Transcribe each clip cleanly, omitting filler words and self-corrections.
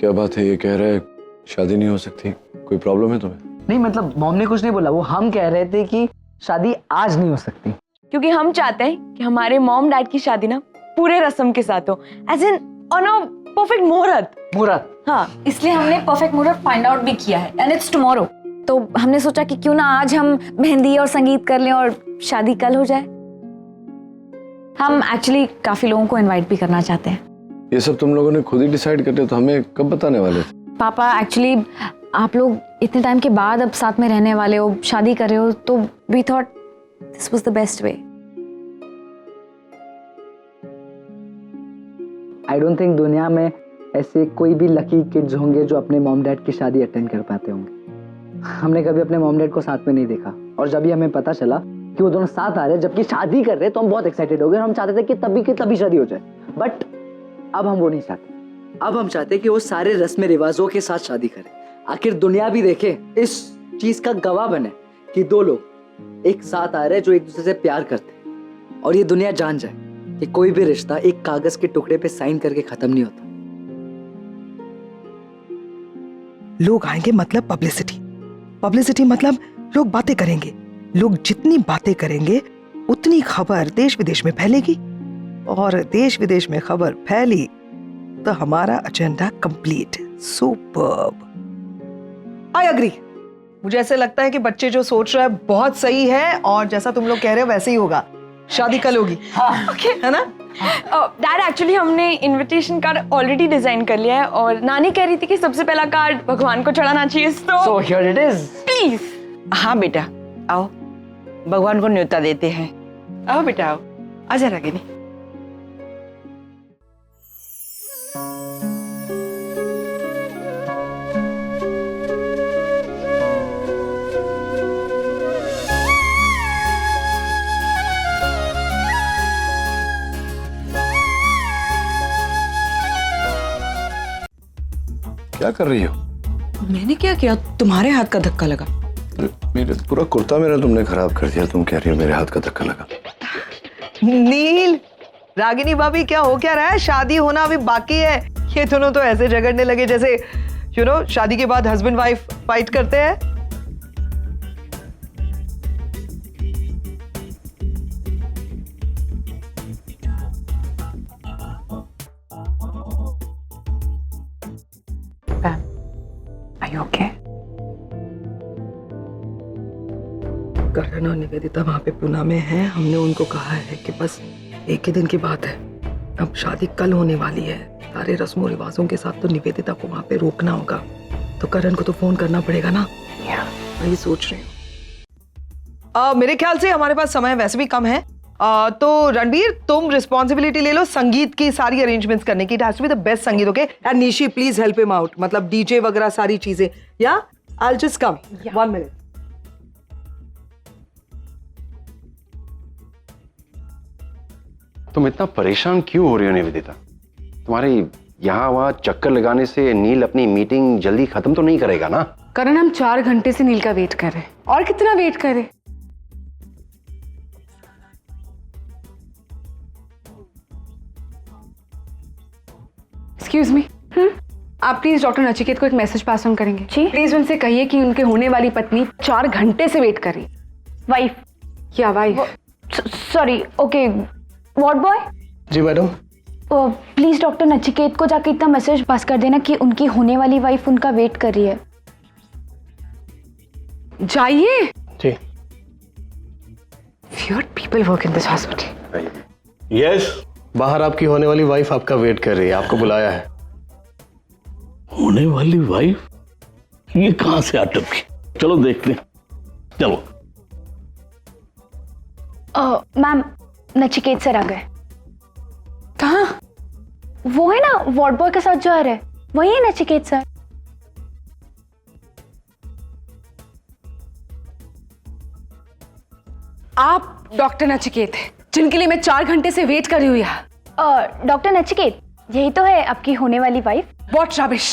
क्या बात है, ये कह रहा है शादी नहीं हो सकती, कोई प्रॉब्लम है तुम्हें? नहीं मतलब मॉम ने कुछ नहीं बोला, वो हम कह रहे थे कि शादी आज नहीं हो सकती क्योंकि हम चाहते हैं कि हमारे मॉम डैड की शादी ना पूरे रस्म के साथ हो, as in on a perfect मुहूर्त। हाँ, इसलिए हमने परफेक्ट मुहूर्त फाइंड आउट भी किया है एंड इट्स टुमारो। तो हमने सोचा कि क्यों ना आज हम मेहंदी और संगीत कर लें और शादी कल हो जाए। हम एक्चुअली काफी लोगों को इनवाइट भी करना चाहते हैं। ये सब तुम लोगों ने खुद ही डिसाइड कर लिया, तो हमें कब बताने वाले थे? पापा एक्चुअली आप लोग इतने टाइम के बाद अब साथ में रहने वाले हो, शादी कर रहे हो, तो we thought this was the best way. I don't think दुनिया में ऐसे कोई भी लकी किड्स होंगे जो अपने मॉम डैड की शादी अटेंड कर पाते होंगे। हमने कभी अपने मॉम डैड को साथ में नहीं देखा, और जब भी हमें पता चला कि वो दोनों साथ आ रहे हैं जबकि शादी कर रहे हैं, तो हम बहुत एक्साइटेड हो गए। हम चाहते थे कि तभी की तभी शादी हो जाए, बट अब हम वो नहीं चाहते। अब हम चाहते कि वो सारे रस्म रिवाजों के साथ शादी करें। आखिर दुनिया भी देखे, इस चीज का गवाह बने कि दो लोग एक साथ आ रहे हैं जो एक दूसरे से प्यार करते हैं, और ये दुनिया जान जाए कि कोई भी रिश्ता एक कागज के टुकड़े पे साइन करके खत्म नहीं होता। लोग आएंगे मतलब पब्लिसिटी, पब्लिसिटी मतलब लोग बातें करेंगे। लोग जितनी बातें करेंगे उतनी खबर देश विदेश में फैलेगी, और देश विदेश में खबर फैली तो हमारा agenda complete. Superb. I agree. मुझे ऐसे लगता है कि बच्चे जो सोच रहा है बहुत सही है, और जैसा तुम लोग कह रहे हो वैसे ही होगा। शादी कल होगी। ओके है ना? डैड एक्चुअली हमने इनविटेशन कार्ड ऑलरेडी डिजाइन कर लिया है, और नानी कह रही थी कि सबसे पहला कार्ड भगवान को चढ़ाना चाहिए। So here it is. Please. हाँ बेटा आओ, भगवान को न्योता देते हैं। आओ बेटा आओ, आजा रागिनी। क्या कर रही हो? मैंने क्या किया? तुम्हारे हाथ का धक्का लगा। मेरे पूरा कुर्ता मेरा तुमने खराब कर दिया। तुम कह रही हो मेरे हाथ का धक्का लगा? नील, रागिनी भाभी क्या हो क्या रहा है? शादी होना अभी बाकी है। ये दोनों तो ऐसे झगड़ने लगे जैसे शादी के बाद हस्बैंड वाइफ फाइट करते हैं। Are you okay? करण और निवेदिता वहाँ पे पुणे में हैं। हमने उनको कहा है कि बस एक ही दिन की बात है, अब शादी कल होने वाली है। सारे रस्मों रिवाजों के साथ तो निवेदिता को वहाँ पे रोकना होगा, तो करण को तो फोन करना पड़ेगा ना। वही सोच रही हूँ। मेरे ख्याल से हमारे पास समय वैसे भी कम है, तो रणबीर तुम रिस्पॉन्सिबिलिटी ले लो संगीत की सारी अरेंजमेंट्स करने की। It has to be the best sangeet, okay? And Nishi please help him out, मतलब डीजे वगैरह सारी चीजें। या I will just come 1 minute. तुम इतना परेशान क्यों हो रही हो निवेदिता? तुम्हारे यहाँ वहाँ चक्कर लगाने से नील अपनी मीटिंग जल्दी खत्म तो नहीं करेगा ना? करण, हम 4 घंटे से नील का वेट कर रहे हैं, और कितना वेट करें? एक्सक्यूज मी, आप प्लीज डॉक्टर नचिकेत को एक मैसेज पास ऑन करेंगे? जी प्लीज, उनसे कहिए कि उनके होने वाली पत्नी 4 घंटे से वेट कर रही। वाइफ या wife? Sorry, okay. What boy? जी मैडम। प्लीज डॉक्टर नचिकेत को जाके इतना मैसेज पास कर देना कि उनकी होने वाली वाइफ उनका वेट कर रही है। जाइए। जी। Weird people work in this hospital. Yes, बाहर आपकी होने वाली वाइफ आपका वेट कर रही है, आपको बुलाया है। होने वाली वाइफ? ये कहां से आ टपकी? चलो देखते हैं, चलो। मैम, नचिकेत सर आ गए। कहाँ? वो है ना वार्ड बॉय के साथ जो आ रहे हैं, वही है नचिकेत सर। आप डॉक्टर नचिकेत हैं जिनके लिए मैं 4 घंटे से वेट कर रही हूँ यहाँ। डॉक्टर नचिकेत, यही तो है आपकी होने वाली वाइफ। What rubbish!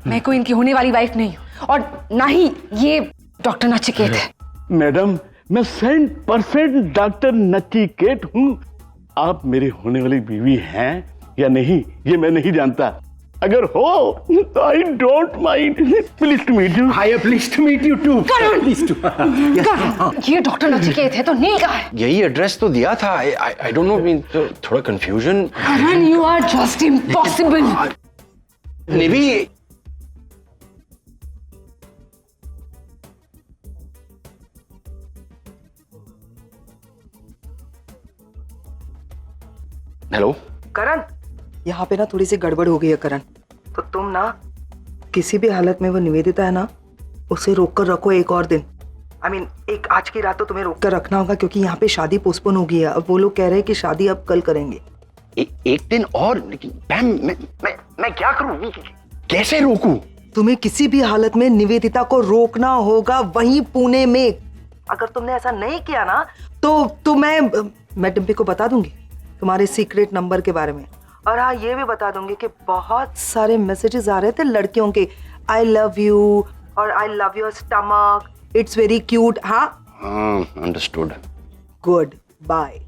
मैं कोई इनकी होने वाली वाइफ नहीं हूँ, और ना ही ये डॉक्टर नचिकेत है। मैडम, मैं 100% डॉक्टर नचिकेत हूँ। आप मेरी होने वाली बीवी हैं या नहीं, ये मैं नहीं जानता। अगर हो तो I don't mind. Pleased to meet you. I pleased to meet you too. Pleased too. ये डॉक्टर नचिकेत है तो नील का है। यही एड्रेस तो दिया था। आई डोंट नो, मीन थोड़ा confusion. Karan, you are just impossible. Nidhi, hello Karan, यहाँ पे ना थोड़ी सी गड़बड़ हो गई है करण। तो तुम ना किसी भी हालत में वो निवेदिता है ना, उसे रोक कर रखो एक और दिन। I mean, एक आज की रात तो तुम्हें रोक कर रखना होगा, क्योंकि यहाँ पे शादी पोस्टपोन हो गई है। अब वो लोग कह रहे हैं कि शादी अब कल करेंगे। एक दिन और? मैम, मैं क्या करूं? कैसे रोकूं? तुम्हें किसी भी हालत में निवेदिता को रोकना होगा, वहीं पुणे में। अगर तुमने ऐसा नहीं किया ना तो मैं डिम्पी को बता दूंगी तुम्हारे सीक्रेट नंबर के बारे में। और हाँ, ये भी बता दूंगी कि बहुत सारे मैसेजेस आ रहे थे लड़कियों के, आई लव यू और I love your stomach, it's very cute. हाँ, अंडरस्टूड। Good bye.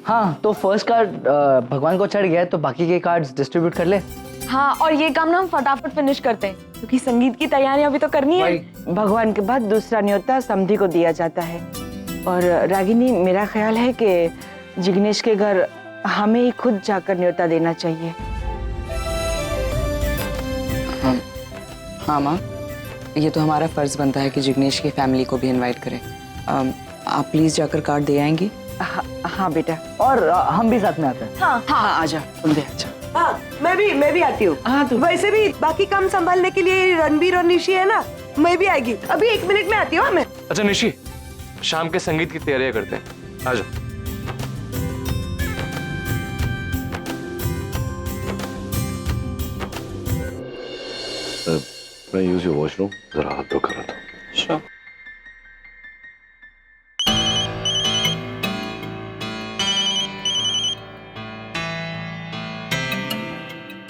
हाँ, तो फर्स्ट कार्ड भगवान को चढ़ गया है, तो बाकी के कार्ड्स डिस्ट्रीब्यूट कर ले। हाँ, और ये काम ना हम फटाफट फिनिश करते हैं, क्योंकि संगीत की तैयारी अभी तो करनी है। भगवान के बाद दूसरा न्योता समधी को दिया जाता है। और रागिनी, मेरा ख्याल है कि जिग्नेश के घर हमें ही खुद जाकर न्योता देना चाहिए। हाँ माँ, ये तो हमारा फर्ज बनता है कि जिग्नेश की फैमिली को भी इनवाइट करें। आप प्लीज जाकर कार्ड दे आएंगी? हाँ बेटा। और हम भी साथ में आते हैं। हाँ आजा, तुम दे आजा। हाँ, मैं भी आती हूँ। हाँ, तो वैसे भी बाकी काम संभालने के लिए रणबीर और निशी है ना, मैं भी आएगी। अभी 1 मिनट में आती हूँ मैं। अच्छा निशी, शाम के संगीत की तैयारियां करते हैं, आ जाओ। मैं यूज योर वॉशरूम, जरा हाथ धो कर आता हूँ। श्योर।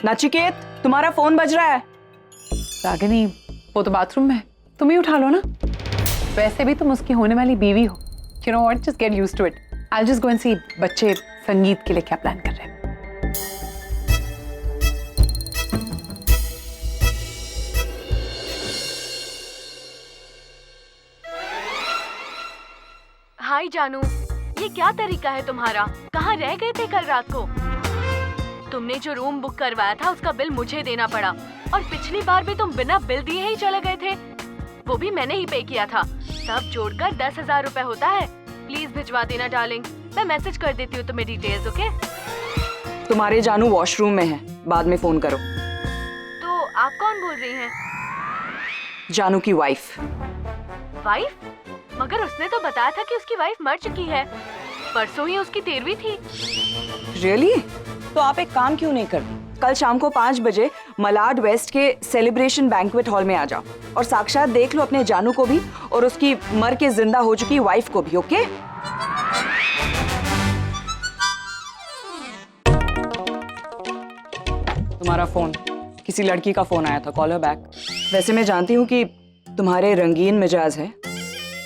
नचिकेत, तुम्हारा फोन बज रहा है। रागिनी, वो तो बाथरूम में है, तुम ही उठा लो ना। वैसे भी तुम उसकी होने वाली बीवी हो। You know what? Just get used to it. I'll just go and see बच्चे संगीत के लिए क्या प्लान कर रहे हैं। हाय जानू, ये क्या तरीका है तुम्हारा? कहाँ रह गए थे कल रात को? तुमने जो रूम बुक करवाया था उसका बिल मुझे देना पड़ा, और पिछली बार भी तुम बिना बिल दिए ही चले गए थे, वो भी मैंने ही पे किया था। सब जोड़कर 10,000 रुपए होता है। प्लीज भिजवा देना डार्लिंग, मैं मैसेज कर देती हूँ तुम्हें डिटेल्स। ओके? तुम्हारे जानू वॉशरूम में है, बाद में फोन करो। तो आप कौन बोल रही हैं? जानू की वाइफ। वाइफ? मगर उसने तो बताया था कि उसकी वाइफ मर चुकी है, परसों ही उसकी 13वीं थी। रियली? तो आप एक काम क्यों नहीं करते, कल शाम को 5 बजे मलाड वेस्ट के सेलिब्रेशन बैंक्वेट हॉल में आ जाओ और साक्षात देख लो अपने जानू को भी और उसकी मर के जिंदा हो चुकी वाइफ को भी। ओके? तुम्हारा फोन, किसी लड़की का फोन आया था, कॉल हर बैक। वैसे मैं जानती हूँ कि तुम्हारे रंगीन मिजाज है,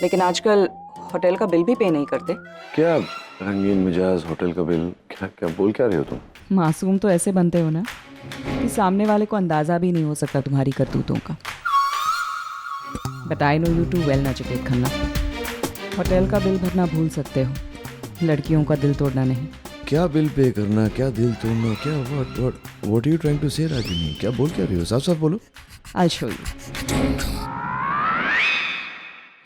लेकिन आजकल होटल का बिल भी पे नहीं करते। क्या रंगीन मिजाज, होटल का बिल? क्या बोल क्या रहे हो तुम? मासूम तो ऐसे बनते हो ना कि सामने वाले को अंदाजा भी नहीं हो सकता तुम्हारी करतूतों का। But I know you too well Nachiket Khanna. Hotel का बिल भरना भूल सकते हो, लड़कियों का दिल तोड़ना नहीं। क्या बिल पे करना, क्या दिल तोड़ना, क्या what are you trying to say Ragini? क्या बोल क्या रही हो? साफ साफ बोलो। I show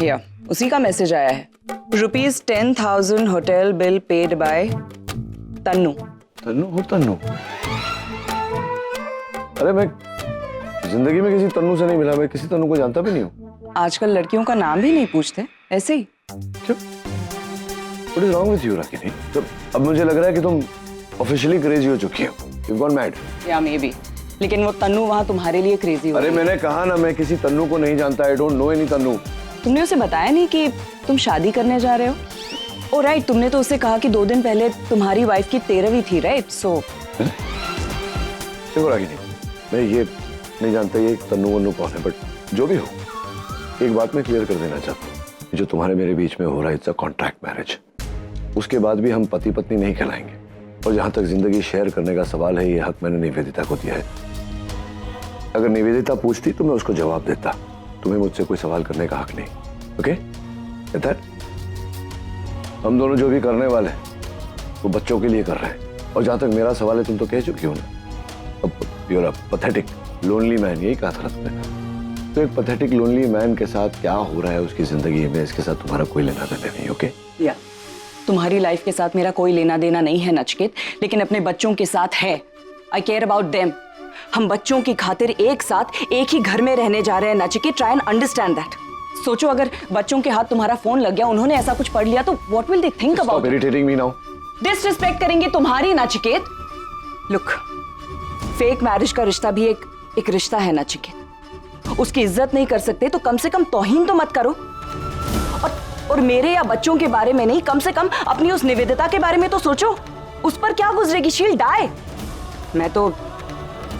you. उसी का मैसेज आया है। ₹10,000 hotel bill paid by Tannu. Tannu? अरे मैं जिंदगी में किसी तन्नू से नहीं मिला, मैं किसी तन्नू को जानता भी नहीं हूँ। आजकल लड़कियों का नाम भी नहीं पूछते, ऐसे ही। What is wrong with you, Ragini? तो अब मुझे लग रहा है कि तुम ऑफिशियली क्रेजी हो चुकी हो। You've gone mad. या मे बी, लेकिन वो तन्नू वहाँ तुम्हारे लिए क्रेजी हो। अरे मैंने कहा ना, मैं किसी तन्नू को नहीं जानता। I don't know any Tannu. तुमने उसे बताया नहीं कि तुम शादी करने जा रहे हो? ओ राइट, तुमने तो उसे कहा कि 2 दिन पहले तुम्हारी वाइफ की 13वीं थी, राइट? सो देखो रागिनी, मैं ये नहीं जानता ये तन्नू वन्नू कौन है, बट जो भी हो, एक बात मैं क्लियर कर देना चाहता हूँ। जो तुम्हारे मेरे बीच में हो रहा है, इट्स अ कॉन्ट्रैक्ट मैरिज। उसके बाद भी हम पति पत्नी नहीं कहलाएंगे। और जहां तक जिंदगी शेयर करने का सवाल है, ये हक मैंने निवेदिता को दिया है। अगर निवेदिता पूछती तो मैं उसको जवाब देता। तुम्हें मुझसे कोई सवाल करने का हक नहीं। ओके? दैट हम दोनों जो भी करने वाले हैं वो बच्चों के लिए कर रहे हैं। और जहां तक मेरा सवाल है, तुम तो कह चुकी हो ना, अब you are a pathetic lonely man, यही कहा था तुमने। तो एक पैथेटिक लोनली मैन के साथ क्या हो रहा है उसकी जिंदगी में, इसके साथ तुम्हारा कोई लेना देना नहीं। ओके? या तुम्हारी लाइफ के साथ मेरा कोई लेना देना नहीं है नचिकेत, लेकिन अपने बच्चों के साथ है। आई केयर अबाउट देम। हम बच्चों की खातिर एक साथ एक ही घर में रहने जा रहे हैं Nachiket. Try and understand that. सोचो अगर बच्चों के हाथ तुम्हारा फोन लग गया, उन्होंने ऐसा कुछ पढ़ लिया तो what will they think about? Stop irritating me now. Disrespect करेंगे तुम्हारी नचिकेत। लुक, फेक मैरिज का रिश्ता भी एक रिश्ता है नचिकेत। उसकी इज्जत नहीं कर सकते तो कम से कम तौहीन तो मत करो। और मेरे या बच्चों के बारे में नहीं, कम से कम अपनी उस निवेदिता के बारे में तो सोचो। उस पर क्या गुजरेगी? She will die. मैं तो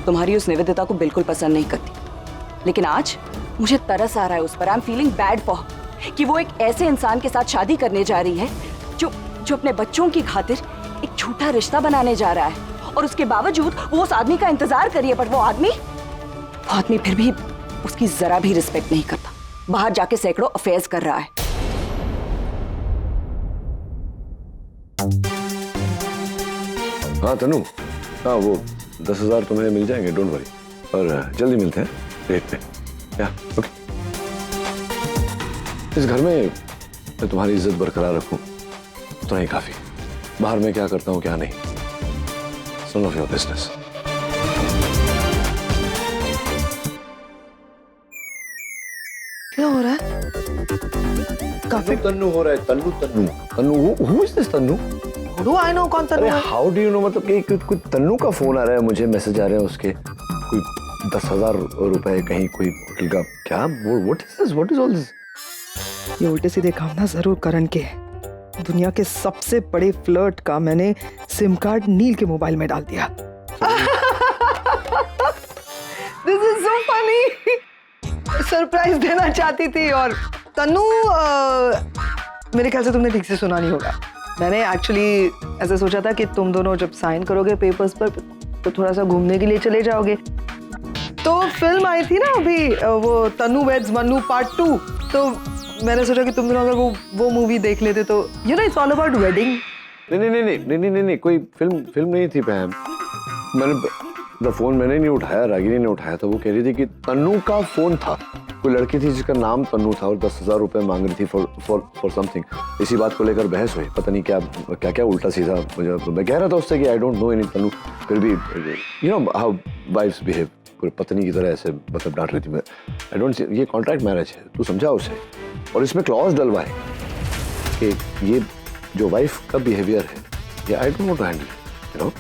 तुम्हारी उस निवेदिता को बिल्कुल पसंद नहीं करती, लेकिन आज मुझे तरस आ रहा है उस पर। I am feeling bad for कि वो एक ऐसे इंसान के साथ शादी करने जा रही है जो अपने बच्चों की खातिर एक झूठा रिश्ता बनाने जा रहा है, और उसके बावजूद वो उस आदमी का इंतजार करिए, पर वो आदमी फिर भी उसकी जरा भी रिस्पेक्ट नहीं करता। बाहर जाके सैकड़ों अफेयर्स कर रहा है। हाँ तनु, हाँ वो 10,000 तुम्हें मिल जाएंगे, डोंट वरी। और जल्दी मिलते हैं रेट पे। या ओके? इस घर में मैं तुम्हारी इज्जत बरकरार रखूं तो नहीं काफी। बाहर में क्या करता हूँ क्या नहीं, नन ऑफ योर बिजनेस। क्या हो रहा है? काफी तन्नू हो रहा है। Tannu Tannu Tannu, who is this Tannu? Do I know कौन तन्नू है? How do you know? मतलब कि कोई तन्नू का फोन आ रहा है मुझे, मैसेज आ रहे हैं उसके, कोई 10,000 रुपए कहीं कोई होटल का। क्या? What is this? What is all this? ये उल्टे सीधे काम ना जरूर करण के हैं। दुनिया के सबसे बड़े फ्लर्ट का मैंने सिम कार्ड नील के मोबाइल में डाल दिया। This is so funny. Surprise देना चाहती थी। और तन्नू, मेरे ख्याल से तुमने ठीक से सुना नहीं होगा। मैंने एक्चुअली ऐसे सोचा था कि तुम दोनों जब साइन करोगे पेपर्स पर तो थोड़ा सा घूमने के लिए चले जाओगे। तो फिल्म आई थी ना अभी, वो तन्नू वेड्स मन्नू पार्ट 2, तो मैंने सोचा कि तुम दोनों अगर वो मूवी देख लेते तो you know it's all about wedding. नहीं, कोई फिल्म नहीं थी पैम। मैंने फोन मैंने नहीं उठाया, रागिनी ने उठाया था। वो कह रही थी कि तन्नू का फोन था, कोई लड़की थी जिसका नाम तन्नू था और 10,000 रुपए मांग रही थी फॉर समथिंग। इसी बात को लेकर बहस हुई, पता नहीं क्या उल्टा सीधा। मैं कह रहा था उससे कि I don't know any Tannu, फिर भी you know how wives behave, पत्नी की तरह ऐसे मतलब डांट रही थी। मैं आई डोंट, ये कॉन्ट्रैक्ट मैरिज है, तू समझा उसे। और इसमें क्लॉज डलवा है कि ये जो वाइफ का बिहेवियर है ये I don't want to handle, you know.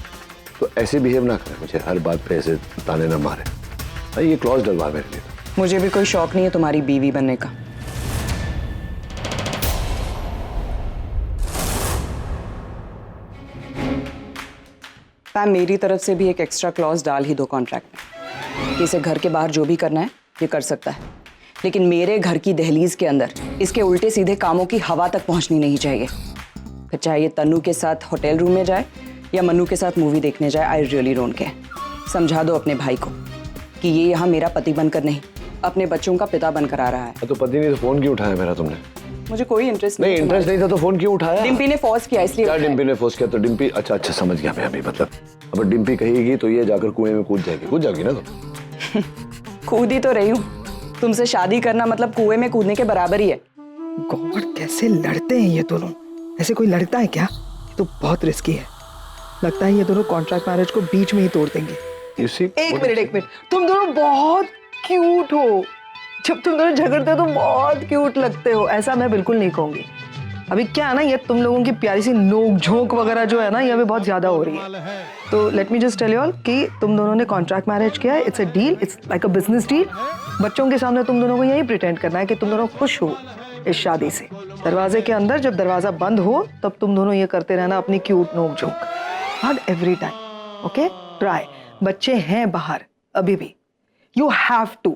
तो ऐसे बिहेव ना करे मुझे, हर बात पे ऐसे ताने ना मारे। ये क्लॉज डलवा मेरे लिए। मुझे भी कोई शौक नहीं है तुम्हारी बीवी बनने का। पैम, मेरी तरफ से भी एक एक्स्ट्रा क्लॉज डाल ही दो कॉन्ट्रैक्ट में। इसे घर के बाहर जो भी करना है ये कर सकता है, लेकिन मेरे घर की दहलीज के अंदर इसके उल्टे सीधे कामों की हवा तक पहुंचनी नहीं चाहिए। फिर चाहे ये तन्नू के साथ होटल रूम में जाए या मन्नू के साथ मूवी देखने जाए, आई रियली डोंट केयर। समझा दो अपने भाई को कि ये यहाँ मेरा पति बनकर नहीं, अपने बच्चों का पिता बनकर आ रहा है। तो पति ने तो फोन क्यों उठाया मेरा? तुमने? मुझे कोई इंटरेस्ट नहीं, इंटरेस्ट नहीं था तो फोन क्यों उठाया? डिम्पी ने फोर्स किया इसलिए। क्या डिम्पी ने फोर्स किया? तो डिम्पी, अच्छा समझ गया मैं अभी। मतलब अब डिम्पी कहेगी तो ये जाकर कुएं में कूद जाएगी ना तुम? कूद ही तो रही हूँ। तुमसे शादी करना मतलब कुएं में कूदने के बराबर ही है। गॉड, कैसे लड़ते हैं ये दोनों? ऐसे कोई लड़ता है क्या? ये तो बहुत रिस्की है। लगता है ये दोनों कॉन्ट्रैक्ट मैरिज को बीच में ही तोड़ देंगे। एक मिनट, तुम दोनों बहुत क्यूट हो। जब तुम दोनों झगड़ते हो तो बहुत क्यूट लगते हो। ऐसा मैं बिल्कुल नहीं कहूंगी। अभी क्या है ना, ये तुम लोगों की प्यारी सी नोक झोंक वगैरह जो है ना, ये अभी बहुत ज्यादा हो रही है। तो let me just tell you all कि तुम दोनों ने कॉन्ट्रैक्ट मैरिज किया है। It's a deal, it's like a business deal. बच्चों के सामने तुम दोनों को यही प्रिटेंड करना है कि तुम दोनों खुश हो इस शादी से। दरवाजे के अंदर जब दरवाजा बंद हो तब तुम दोनों ये करते रहना अपनी क्यूट नोक झोंक। Not every time, okay? Try. बच्चे हैं बाहर अभी भी, यू हैव टू।